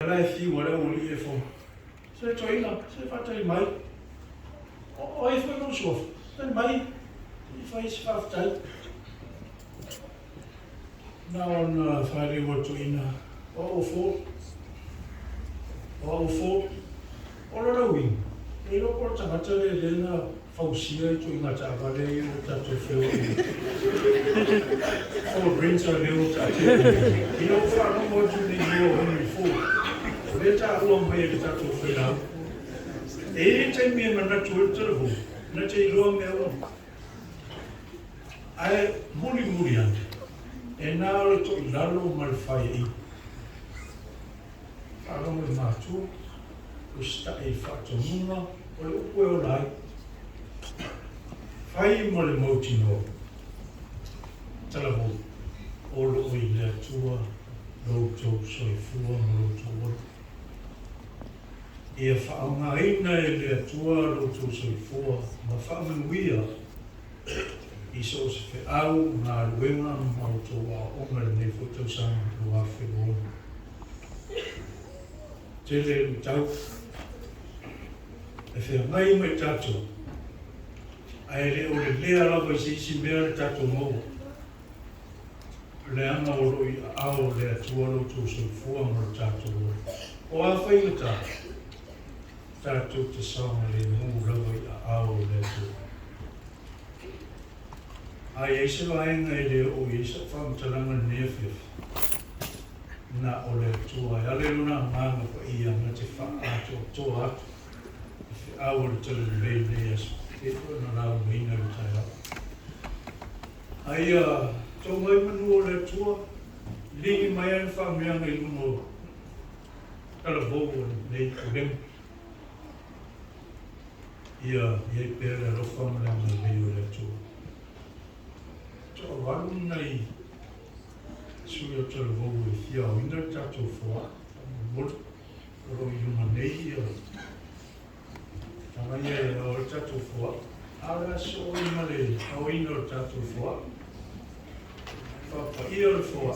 Life wala uli e fo. Se choina, se fa tai mai. O e foi no sof. Tai mai. I fai se fa tai. Na on fai wo to ina. O fo. O fo. O lo win. E lo porta ma tele de na fausia to ina ta vale o ta to feo. O rinsa le o ta. I no fa no mo tu ni o ni fo. Beta uang bayar kita tu film. Time ni mana cuci terus. Nanti ruang mewah. Ay muli-mulian. Enar tu lalu malfai. Kalau maju, ustaz ifatu muna. Kalau kau lagi, fai mal mautino. Terlalu. Olu ile tua, Lotu soifua Lotu. E whaongaina e lea tua Lotu soifua, ma whaamanuia i so se whi au ngā ruenga mauto a onga nei whutausanga rua whenua. Te le utau, e whi ngai mai tato, ai le o le lea lawa i isi mea le tato mau. Le anga o roi ao lea tua Lotu soifua ma tato roi. O a whainga tato te saunga le mungu lawa i ao lea tua. Ai eise waenga e le o eise whamtalanga nefef. Na o le tua e ale luna nganga pa ia na te wha ato toa atu. E au le tala le le as. E kua na rau meina le tai hapa. Ai tau mai manu o le tua. Lingi mai ane whameanga i luno kala bogo nei kulemu. Ia pere rofa malanga le o le tua. Waru nei sui o tala vogu e fia o ina tatou whoa. Mol, oro i luna nei o tanga ia o tatou whoa. Ara so o ina le o ina o tatou whoa. Whapa ia o le whoa.